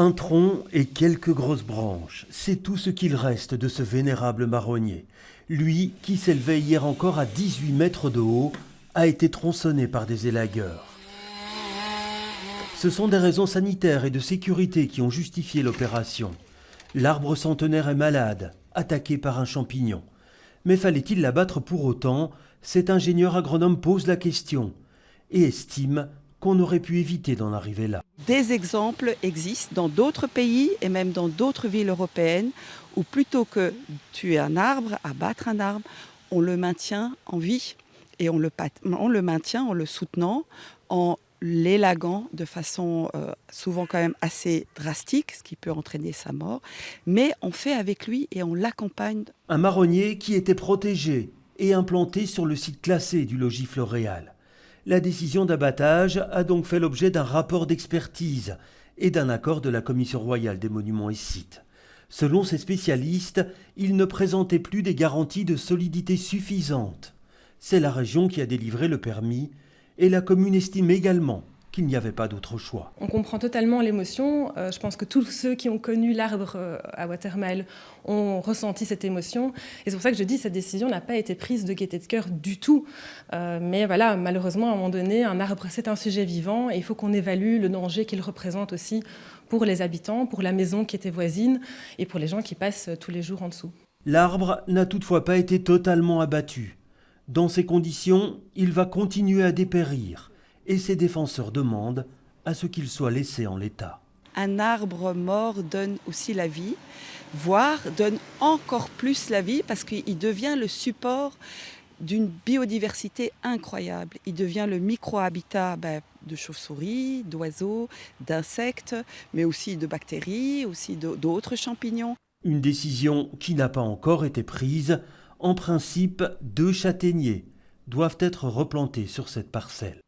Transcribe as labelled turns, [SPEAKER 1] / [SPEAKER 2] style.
[SPEAKER 1] Un tronc et quelques grosses branches, c'est tout ce qu'il reste de ce vénérable marronnier. Lui, qui s'élevait hier encore à 18 mètres de haut, a été tronçonné par des élagueurs. Ce sont des raisons sanitaires et de sécurité qui ont justifié l'opération. L'arbre centenaire est malade, attaqué par un champignon. Mais fallait-il l'abattre pour autant? Cet ingénieur agronome pose la question et estime qu'on aurait pu éviter d'en arriver là.
[SPEAKER 2] Des exemples existent dans d'autres pays et même dans d'autres villes européennes où plutôt que tuer un arbre, abattre un arbre, on le maintient en vie et on le maintient en le soutenant, en l'élaguant de façon souvent quand même assez drastique, ce qui peut entraîner sa mort, mais on fait avec lui et on l'accompagne.
[SPEAKER 1] Un marronnier qui était protégé et implanté sur le site classé du logis floréal. La décision d'abattage a donc fait l'objet d'un rapport d'expertise et d'un accord de la Commission royale des monuments et sites. Selon ces spécialistes, il ne présentait plus des garanties de solidité suffisantes. C'est la région qui a délivré le permis et la commune estime également qu'il n'y avait pas d'autre choix.
[SPEAKER 3] On comprend totalement l'émotion. Je pense que tous ceux qui ont connu l'arbre à Watermael ont ressenti cette émotion. Et c'est pour ça que je dis que cette décision n'a pas été prise de gaieté de cœur du tout. Mais voilà, malheureusement, à un moment donné, un arbre, c'est un sujet vivant et il faut qu'on évalue le danger qu'il représente aussi pour les habitants, pour la maison qui était voisine et pour les gens qui passent tous les jours en dessous.
[SPEAKER 1] L'arbre n'a toutefois pas été totalement abattu. Dans ces conditions, il va continuer à dépérir. Et ses défenseurs demandent à ce qu'il soit laissé en l'état.
[SPEAKER 2] Un arbre mort donne aussi la vie, voire donne encore plus la vie parce qu'il devient le support d'une biodiversité incroyable. Il devient le micro-habitat de chauves-souris, d'oiseaux, d'insectes, mais aussi de bactéries, aussi d'autres champignons.
[SPEAKER 1] Une décision qui n'a pas encore été prise. En principe, 2 châtaigniers doivent être replantés sur cette parcelle.